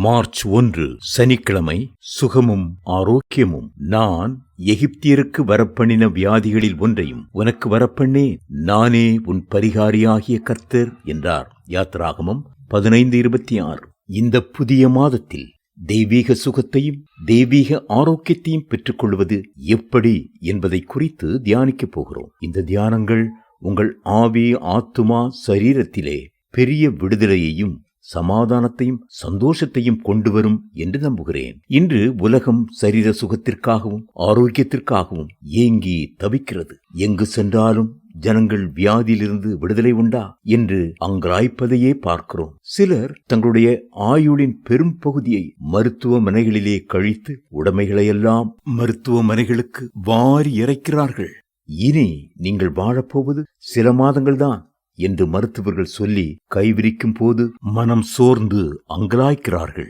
March 1 சனிக்கிழமை. சுகமும் ஆரோக்கியமும். நான் எகிப்தியருக்கு வரப்பண்ணின வியாதிகளில் ஒன்றையும் உனக்கு வரப்பண்ணேன், நானே உன் பரிகாரியாகிய கர்த்தர் என்றார். யாத்ராகமம் 15:26. இந்த புதிய மாதத்தில் தெய்வீக சுகத்தையும் தெய்வீக ஆரோக்கியத்தையும் பெற்றுக்கொள்வது எப்படி என்பதை குறித்து தியானிக்கப் போகிறோம். இந்த தியானங்கள் உங்கள் ஆவி, ஆத்துமா, சரீரத்திலே பெரிய விடுதலையையும் சமாதானத்தையும் சந்தோஷத்தையும் கொண்டு வரும் என்று நம்புகிறேன். இன்று உலகம் சரீர சுகத்திற்காகவும் ஆரோக்கியத்திற்காகவும் ஏங்கி தவிக்கிறது. எங்கு சென்றாலும் ஜனங்கள் வியாதியிலிருந்து விடுதலை உண்டா என்று அங்கலாய்ப்பதையே பார்க்கிறோம். சிலர் தங்களுடைய ஆயுளின் பெரும் பகுதியை மருத்துவமனைகளிலே கழித்து உடைமைகளையெல்லாம் மருத்துவமனைகளுக்கு வாரி இறைக்கிறார்கள். இனி நீங்கள் வாழப்போவது சில மாதங்கள்தான் என்று மருத்துவர்கள் சொல்லி கைவிரிக்கும் போது மனம் சோர்ந்து அங்கலாய்க்கிறார்கள்.